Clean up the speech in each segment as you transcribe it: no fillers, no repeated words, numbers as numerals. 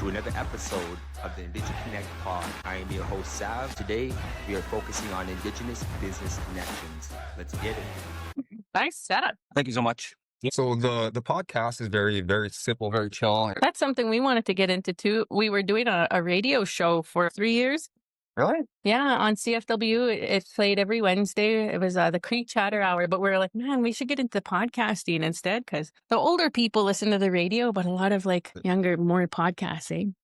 to another episode of the INDIGICONNECT pod. I am your host, Sav. Today, we are focusing on Indigenous business connections. Let's get it. Nice setup. Thank you so much. So the podcast is very, very simple, very chill. That's something we wanted to get into too. We were doing a radio show for 3 years. Really? Yeah, on CFW. It played every Wednesday. It was the Creek Chatter Hour, but we were like, man, we should get into podcasting instead because the older people listen to the radio, but a lot of like younger, more podcasting.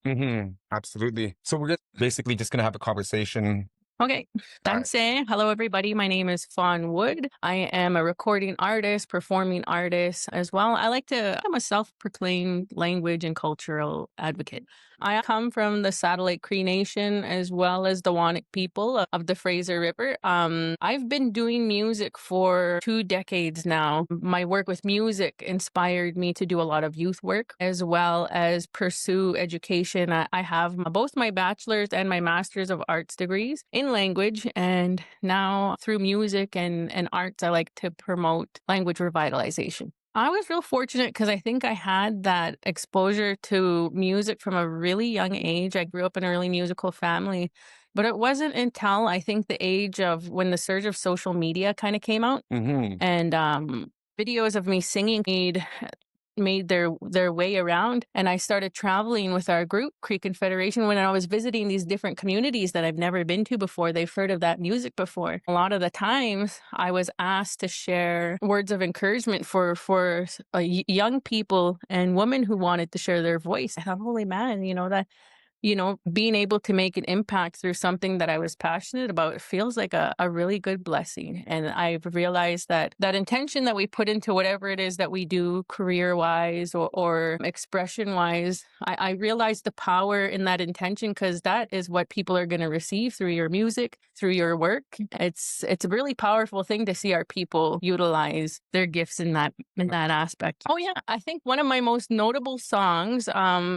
Absolutely. So we're basically just going to have a conversation. Okay, thanks. Hello, everybody. My name is Fawn Wood. I am a recording artist, performing artist as well. I'm a self-proclaimed language and cultural advocate. I come from the Satellite Cree Nation as well as the Wanik people of the Fraser River. I've been doing music for 2 decades now. My work with music inspired me to do a lot of youth work as well as pursue education. I have both my bachelor's and my master's of arts degrees in language, and now through music and arts, I like to promote language revitalization. I was real fortunate because I think I had that exposure to music from a really young age. I grew up in a really musical family, but it wasn't until I think the age of when the surge of social media kind of came out and videos of me singing made their way around, and I started traveling with our group, Cree Confederation, when I was visiting these different communities that I've never been to before. They've heard of that music before. A lot of the times I was asked to share words of encouragement for young people and women who wanted to share their voice. I thought, holy man, being able to make an impact through something that I was passionate about, it feels like a really good blessing. And I've realized that intention that we put into whatever it is that we do career-wise or expression-wise, I realized the power in that intention because that is what people are going to receive through your music, through your work. It's a really powerful thing to see our people utilize their gifts in that aspect. Oh yeah, I think one of my most notable songs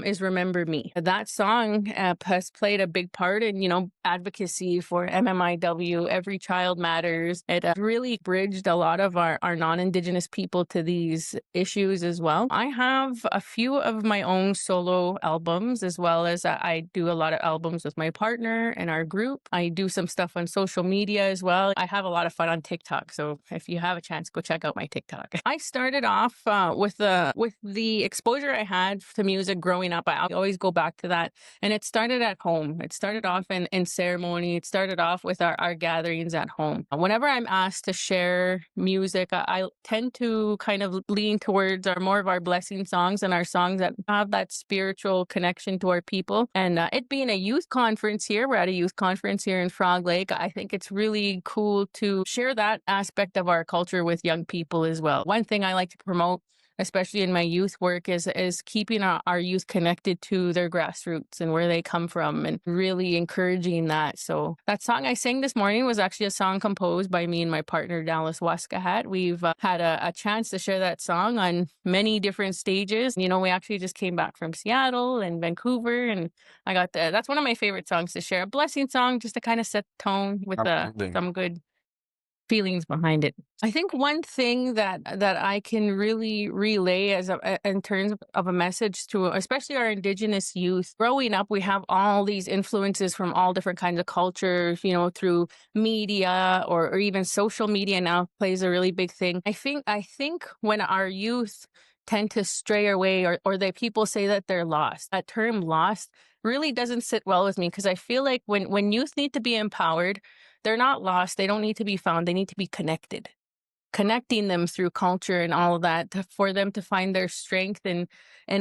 is Remember Me. That song has played a big part in, advocacy for MMIW, Every Child Matters. It really bridged a lot of our non-Indigenous people to these issues as well. I have a few of my own solo albums, as well as I do a lot of albums with my partner and our group. I do some stuff on social media as well. I have a lot of fun on TikTok, so if you have a chance, go check out my TikTok. I started off with the exposure I had to music growing up. I always go back to that. And it started at home. It started off in ceremony. It started off with our gatherings at home. Whenever I'm asked to share music, I tend to kind of lean towards more of our blessing songs and our songs that have that spiritual connection to our people. And it being a youth conference here, we're at a youth conference here in Frog Lake. I think it's really cool to share that aspect of our culture with young people as well. One thing I like to promote, especially in my youth work, is keeping our youth connected to their grassroots and where they come from and really encouraging that. So that song I sang this morning was actually a song composed by me and my partner, Dallas Waskahat. We've had a chance to share that song on many different stages. We actually just came back from Seattle and Vancouver, and I got that's one of my favorite songs to share. A blessing song just to kind of set the tone with some good feelings behind it. I think one thing that I can really relay in terms of a message to especially our Indigenous youth, growing up, we have all these influences from all different kinds of cultures, through media or even social media now plays a really big thing. I think when our youth tend to stray away or people say that they're lost, that term lost really doesn't sit well with me because I feel like when youth need to be empowered, they're not lost. They don't need to be found. They need to be connected. Connecting them through culture and all of that for them to find their strength and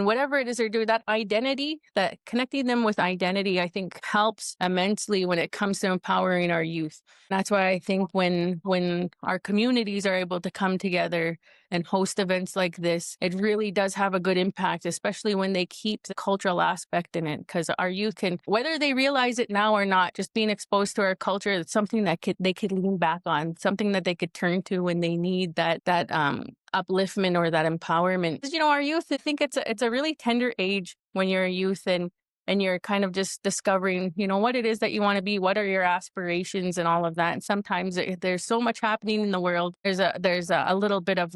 whatever it is they're doing, that identity, that connecting them with identity, I think helps immensely when it comes to empowering our youth. That's why I think when our communities are able to come together and host events like this, it really does have a good impact, especially when they keep the cultural aspect in it. Because our youth can, whether they realize it now or not, just being exposed to our culture, it's something that they could lean back on, something that they could turn to when they need that upliftment or that empowerment. Because, our youth, I think it's a really tender age when you're a youth and you're kind of just discovering, what it is that you want to be, what are your aspirations and all of that. And sometimes there's so much happening in the world. There's a little bit of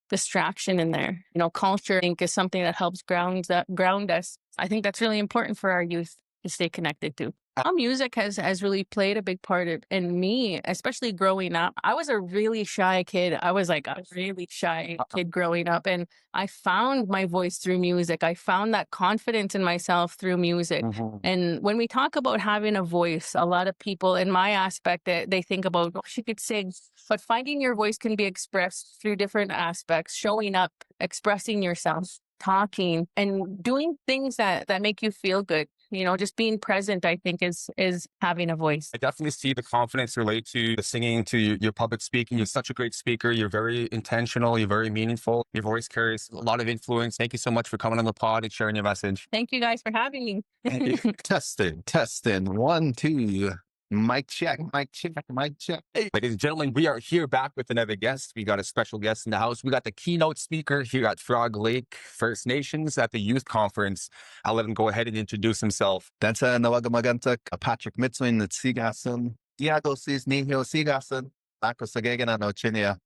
distraction in there. You know, culture, I think, is something that helps ground us. I think that's really important for our youth to stay connected to. Music has really played a big part in me, especially growing up. I was a really shy kid. I was like a really shy kid growing up, and I found my voice through music. I found that confidence in myself through music. And when we talk about having a voice, a lot of people in my aspect, they think about, oh, she could sing, but finding your voice can be expressed through different aspects, showing up, expressing yourself, talking, and doing things that make you feel good. You know, just being present, I think, is having a voice. I definitely see the confidence relate to the singing, to your public speaking. You're such a great speaker. You're very intentional. You're very meaningful. Your voice carries a lot of influence. Thank you so much for coming on the pod and sharing your message. Thank you guys for having me. Testing. 1, 2. Mic check. Hey, ladies and gentlemen, we are here back with another guest. We got a special guest in the house. We got the keynote speaker here at Frog Lake First Nations at the youth conference. I'll let him go ahead and introduce himself. Dansa nawagamagantak Patrick Mitsuing at Sigasan. Diago sis nihil Sigasan. Lako sagagana no chinia.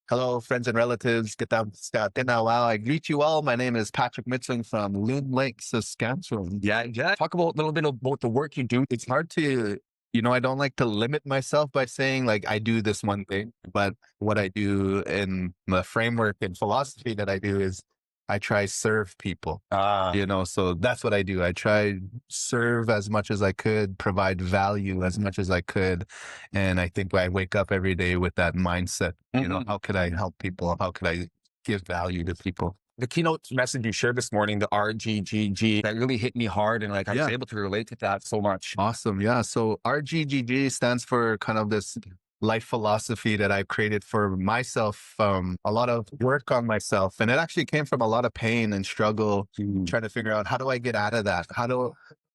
Hello, friends and relatives. I greet you all. My name is Patrick Mitsuing from Loon Lake, Saskatchewan. Yeah. Talk about a little bit about the work you do. It's hard to, I don't like to limit myself by saying like I do this one thing, but what I do in the framework and philosophy that I do is I try serve people, so that's what I do. I try serve as much as I could, provide value as much as I could. And I think I wake up every day with that mindset, how could I help people? How could I give value to people? The keynote message you shared this morning, the RGGG, that really hit me hard. And I was able to relate to that so much. Awesome. Yeah. So RGGG stands for kind of this life philosophy that I've created for myself, a lot of work on myself. And it actually came from a lot of pain and struggle, trying to figure out how do I get out of that?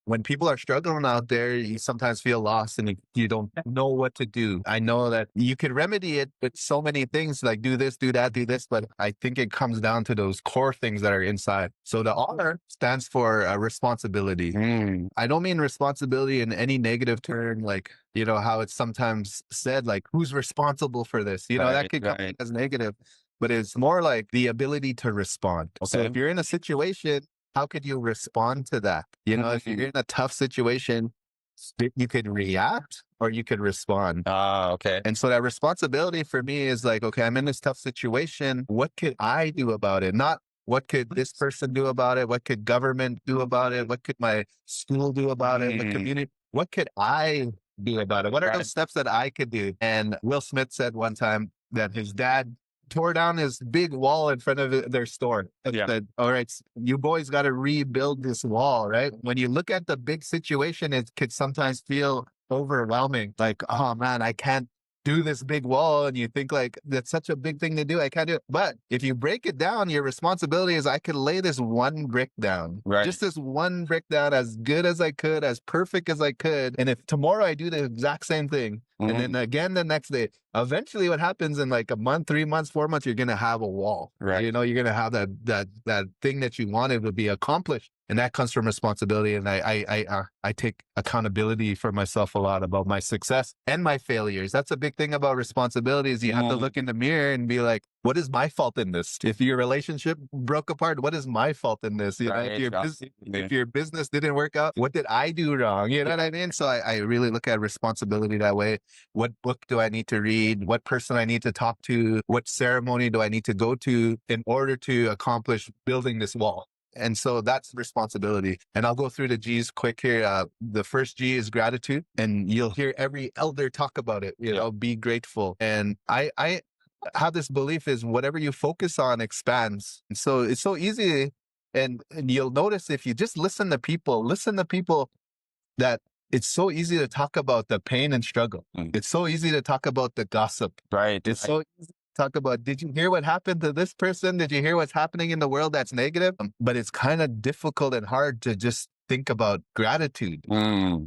When people are struggling out there, you sometimes feel lost and you don't know what to do. I know that you could remedy it with so many things like do this, do that, do this, but I think it comes down to those core things that are inside. So the R stands for responsibility. I don't mean responsibility in any negative term, like, how it's sometimes said, like, who's responsible for this? That could come as negative, but it's more like the ability to respond. Okay. So if you're in a situation, how could you respond to that? If you're in a tough situation, you could react or you could respond. Okay. And so that responsibility for me is like, okay, I'm in this tough situation. What could I do about it? Not what could this person do about it? What could government do about it? What could my school do about it? The community? What could I do about it? What are those steps that I could do? And Will Smith said one time that his dad tore down his big wall in front of their store and said, all right, you boys got to rebuild this wall, right? When you look at the big situation, it could sometimes feel overwhelming. Like, oh man, I can't do this big wall. And you think like, that's such a big thing to do. I can't do it. But if you break it down, your responsibility is I could lay this one brick down, just this one brick down as good as I could, as perfect as I could. And if tomorrow I do the exact same thing, and then again the next day, eventually what happens in like a month, 3 months, 4 months, you're going to have a wall, right? You're going to have that thing that you wanted to be accomplished. And that comes from responsibility. And I take accountability for myself a lot about my success and my failures. That's a big thing about responsibility is you have to look in the mirror and be like, what is my fault in this? If your relationship broke apart, what is my fault in this? If your business didn't work out, what did I do wrong? You know what I mean? So I really look at responsibility that way. What book do I need to read? What person I need to talk to? What ceremony do I need to go to in order to accomplish building this wall? And so that's responsibility. And I'll go through the G's quick here. The first G is gratitude. And you'll hear every elder talk about it, be grateful. And I have this belief is whatever you focus on expands. And so it's so easy. And you'll notice if you just listen to people that it's so easy to talk about the pain and struggle. It's so easy to talk about the gossip. Right. It's so easy to talk about, did you hear what happened to this person? Did you hear what's happening in the world that's negative? But it's kind of difficult and hard to just think about gratitude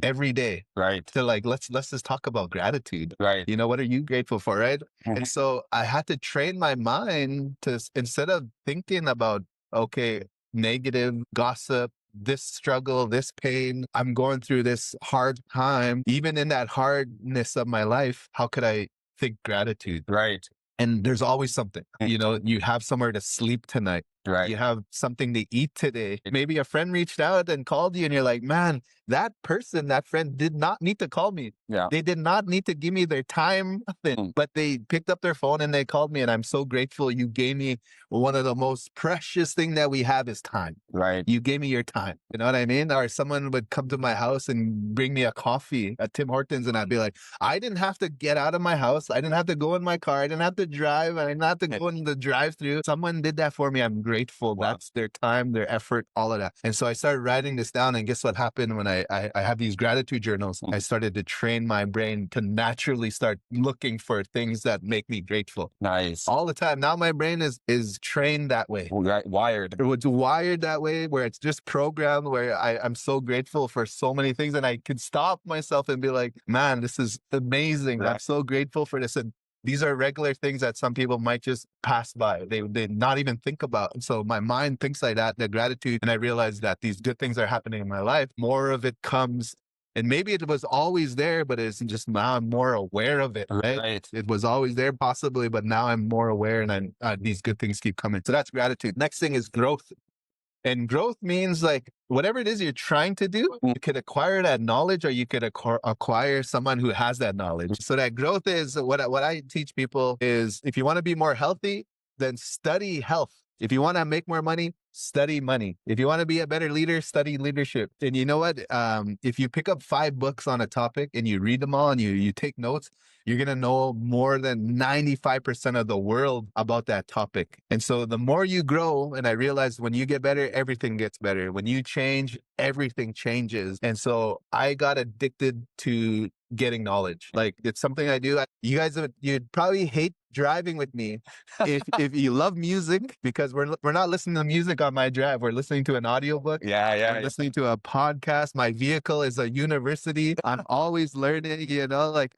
every day. Right. So like, let's just talk about gratitude. Right. What are you grateful for? Right. And so I had to train my mind to, instead of thinking about, okay, negative gossip, this struggle, this pain, I'm going through this hard time, even in that hardness of my life, how could I think gratitude? Right. And there's always something, you know, you have somewhere to sleep tonight. Right. You have something to eat today. Maybe a friend reached out and called you and you're like, man, that person, that friend did not need to call me. Yeah. They did not need to give me their time, but they picked up their phone and they called me. And I'm so grateful you gave me one of the most precious thing that we have is time. Right. You gave me your time. You know what I mean? Or someone would come to my house and bring me a coffee at Tim Hortons. And I'd be like, I didn't have to get out of my house. I didn't have to go in my car. I didn't have to drive. I didn't have to go in the drive-through. Someone did that for me. I'm grateful. Wow. That's their time, their effort, all of that. And so I started writing this down. And guess what happened when I have these gratitude journals? I started to train my brain to naturally start looking for things that make me grateful. Nice. All the time. Now my brain is trained that way. Wired. It was wired that way, where it's just programmed, where I'm so grateful for so many things. And I could stop myself and be like, man, this is amazing. Right. I'm so grateful for this. And these are regular things that some people might just pass by. They not even think about. And so my mind thinks like that, the gratitude. And I realized that these good things are happening in my life. More of it comes. And maybe it was always there, but it's just now I'm more aware of it, right? Right. It was always there possibly, but now I'm more aware and these good things keep coming. So that's gratitude. Next thing is growth. And growth means like whatever it is you're trying to do, you could acquire that knowledge or you could acquire someone who has that knowledge. So that growth is what I teach people is if you want to be more healthy, then study health. If you want to make more money, study money. If you want to be a better leader, study leadership. And you know what? If you pick up 5 books on a topic and you read them all and you take notes, you're going to know more than 95% of the world about that topic. And so the more you grow, and I realized when you get better, everything gets better. When you change, everything changes. And so I got addicted to getting knowledge. Like it's something I do. You guys, you'd probably hate driving with me if you love music, because we're not listening to music on my drive. We're listening to an audiobook. Yeah. We're listening to a podcast. My vehicle is a university. I'm always learning, you know, like,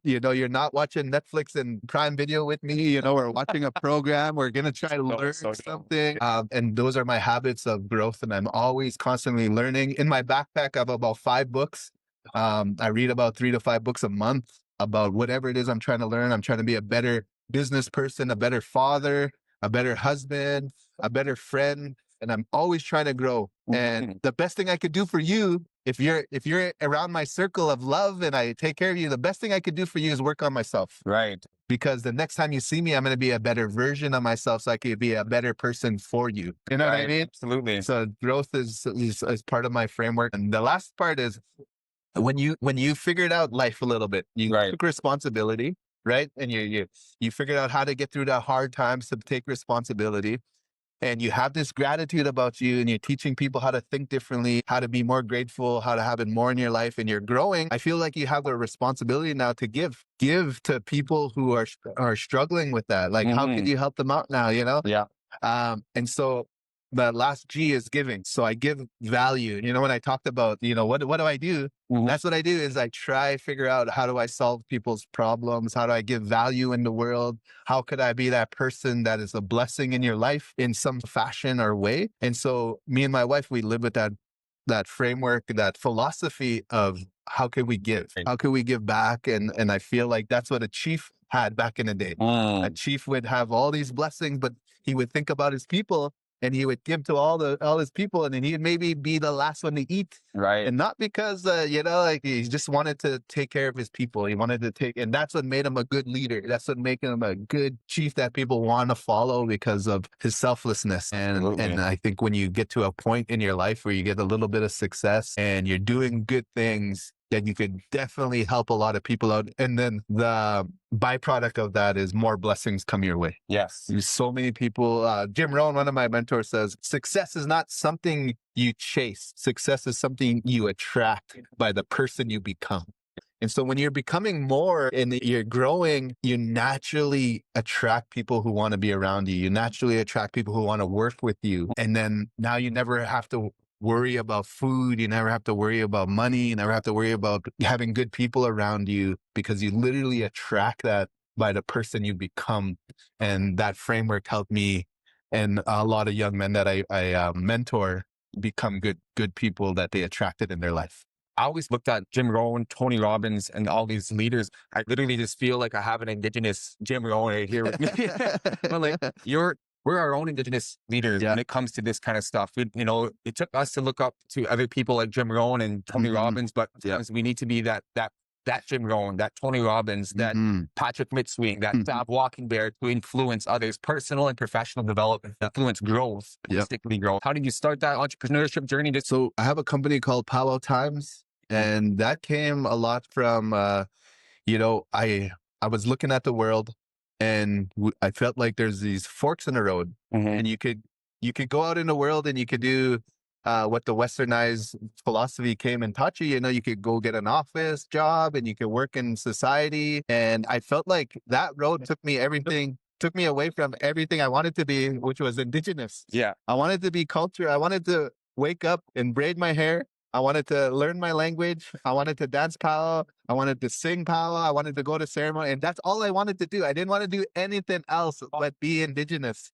you're not watching Netflix and Prime Video with me, you know, we're watching a program. We're going to try to learn something. And those are my habits of growth. And I'm always constantly learning. In my backpack, I have about 5 books. I read about 3 to 5 books a month about whatever it is I'm trying to learn. I'm trying to be a better business person, a better father, a better husband, a better friend. And I'm always trying to grow. And the best thing I could do for you, if you're around my circle of love and I take care of you, the best thing I could do for you is work on myself. Right. Because the next time you see me, I'm going to be a better version of myself so I could be a better person for you. You know what I mean? Absolutely. So growth is part of my framework. And the last part is when you figured out life a little bit, you took responsibility, right? And you figured out how to get through the hard times to take responsibility. And you have this gratitude about you and you're teaching people how to think differently, how to be more grateful, how to have it more in your life, and you're growing. I feel like you have the responsibility now to give to people who are struggling with that. Like, how can you help them out now, you know? Yeah. And so the last G is giving. So I give value. You know, when I talked about, you know, what do I do? That's what I do is I try figure out how do I solve people's problems? How do I give value in the world? How could I be that person that is a blessing in your life in some fashion or way? And so me and my wife, we live with that framework, that philosophy of how can we give? How can we give back? And I feel like that's what a chief had back in the day. A chief would have all these blessings, but he would think about his people. And he would give to all his people, and then he'd maybe be the last one to eat. Right. And not because, like he just wanted to take care of his people. He wanted to and that's what made him a good leader. That's what made him a good chief that people want to follow because of his selflessness. And I think when you get to a point in your life where you get a little bit of success and you're doing good things, then you could definitely help a lot of people out. And then the byproduct of that is more blessings come your way. Yes. There's so many people. Jim Rohn, one of my mentors, says, success is not something you chase. Success is something you attract by the person you become. And so when you're becoming more and you're growing, you naturally attract people who want to be around you. You naturally attract people who want to work with you. And then now you never have to worry about food. You never have to worry about money. You never have to worry about having good people around you because you literally attract that by the person you become. And that framework helped me and a lot of young men that I mentor become good people that they attracted in their life. I always looked at Jim Rohn, Tony Robbins, and all these leaders. I literally just feel like I have an Indigenous Jim Rohn right here with me. But like, we're our own Indigenous leaders when it comes to this kind of stuff. It took us to look up to other people like Jim Rohn and Tony Robbins, but we need to be that Jim Rohn, that Tony Robbins, that Patrick Mitsuing, that Fab Walking Bear to influence others, personal and professional development, influence growth, holistically growth. How did you start that entrepreneurship journey? So I have a company called Powwow Times, and that came a lot from, I was looking at the world, and I felt like there's these forks in the road, and you could go out in the world and you could do what the westernized philosophy came and taught you. You could go get an office job and you could work in society. And I felt like that road took me away from everything I wanted to be, which was Indigenous. Yeah. I wanted to be culture. I wanted to wake up and braid my hair. I wanted to learn my language. I wanted to dance powwow. I wanted to sing powwow. I wanted to go to ceremony. And that's all I wanted to do. I didn't want to do anything else but be Indigenous.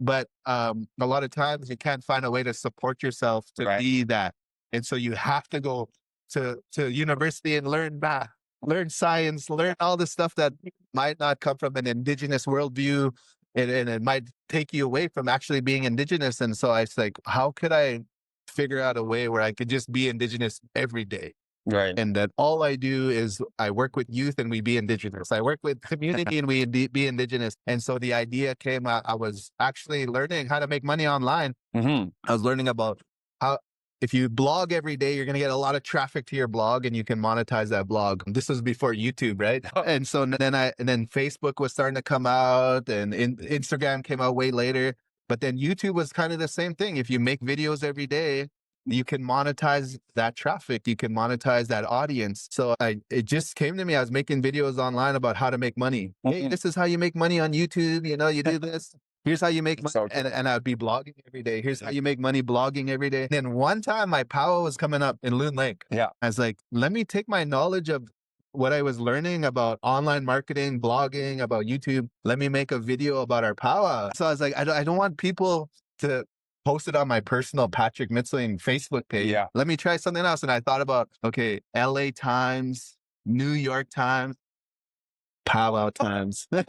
But a lot of times you can't find a way to support yourself to be that. And so you have to go to university and learn math, learn science, learn all the stuff that might not come from an Indigenous worldview. And it might take you away from actually being Indigenous. And so I was like, how could I figure out a way where I could just be Indigenous every day? Right. And that all I do is I work with youth and we be Indigenous. I work with community and we be Indigenous. And so the idea came out, I was actually learning how to make money online. I was learning about how, if you blog every day, you're going to get a lot of traffic to your blog and you can monetize that blog. This was before YouTube, right? And so then Facebook was starting to come out, and Instagram came out way later. But then YouTube was kind of the same thing. If you make videos every day, you can monetize that traffic. You can monetize that audience. So it just came to me. I was making videos online about how to make money. Hey, this is how you make money on YouTube. You do this. Here's how you make money. And I'd be blogging every day. Here's how you make money blogging every day. And then one time my powwow was coming up in Loon Lake. Yeah. I was like, let me take my knowledge of what I was learning about online marketing, blogging, about YouTube. Let me make a video about our powwow. So I was like, I don't want people to post it on my personal Patrick Mitsuing Facebook page. Yeah. Let me try something else. And I thought about, okay, LA Times, New York Times, Powwow Times. And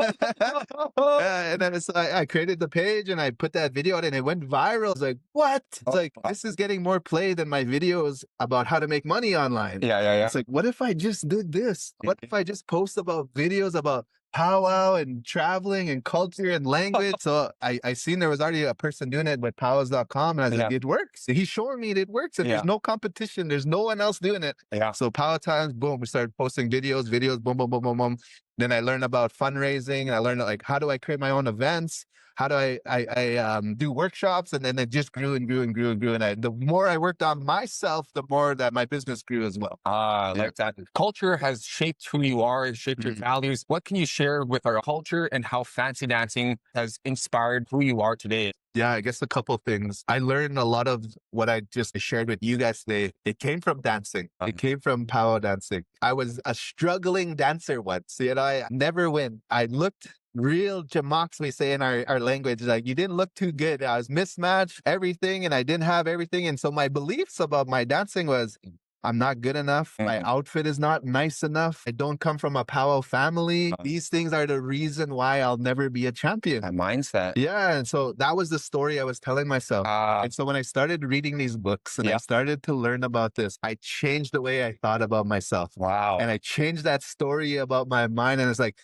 then I created the page and I put that video out and it went viral. I was like, what? It's like, this is getting more play than my videos about how to make money online. Yeah. It's like, what if I just did this? What if I just post about videos about powwow and traveling and culture and language? So I seen there was already a person doing it with powwows.com, and I was like, it works. He's showing me it works, and there's no competition. There's no one else doing it. So Powwow Times, boom, we started posting videos, boom, boom, boom, boom, boom. Then I learned about fundraising, and I learned like, how do I create my own events? How do I do workshops? And then it just grew and grew and grew and grew. And the more I worked on myself, the more that my business grew as well. Like that. Culture has shaped who you are, has shaped your values. What can you share with our culture and how fancy dancing has inspired who you are today? Yeah, I guess a couple of things. I learned a lot of what I just shared with you guys today. It came from dancing. It came from powwow dancing. I was a struggling dancer once. I never win. I looked real jamox, we say in our language. Like, you didn't look too good. I was mismatched, everything, and I didn't have everything. And so my beliefs about my dancing was, I'm not good enough. My outfit is not nice enough. I don't come from a powwow family. These things are the reason why I'll never be a champion. That mindset. Yeah. And so that was the story I was telling myself. And so when I started reading these books and I started to learn about this, I changed the way I thought about myself. Wow. And I changed that story about my mind. And it's like,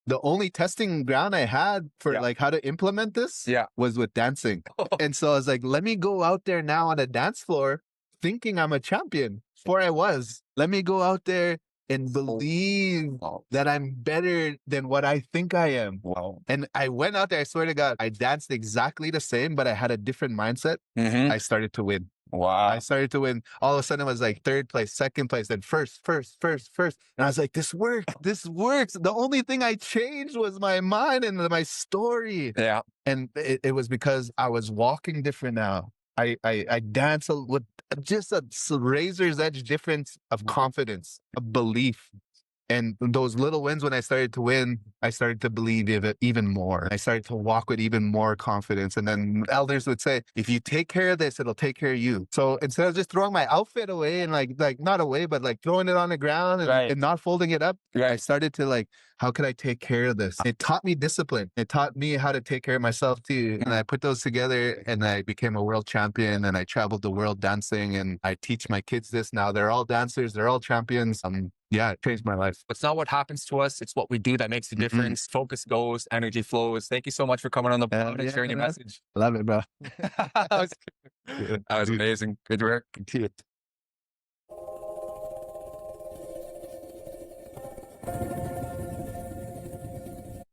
the only testing ground I had for like how to implement this was with dancing. And so I was like, let me go out there now on a dance floor thinking I'm a champion. Before I was, let me go out there and believe that I'm better than what I think I am. Wow. And I went out there, I swear to God, I danced exactly the same, but I had a different mindset. I started to win. Wow. I started to win. All of a sudden it was like third place, second place, then first. And I was like, this works. This works. The only thing I changed was my mind and my story. Yeah. And it was because I was walking different now. I dance with just a razor's edge difference of confidence, of belief. And those little wins, when I started to win, I started to believe it even more. I started to walk with even more confidence. And then elders would say, if you take care of this, it'll take care of you. So instead of just throwing my outfit away and like not away, but like throwing it on the ground and not folding it up, I started to like, how could I take care of this? It taught me discipline. It taught me how to take care of myself too. And I put those together and I became a world champion, and I traveled the world dancing, and I teach my kids this now. They're all dancers. They're all champions. Yeah, it changed my life. It's not what happens to us. It's what we do that makes the difference. Focus goes, energy flows. Thank you so much for coming on the pod and sharing your message. Love it, bro. That was amazing. Good work.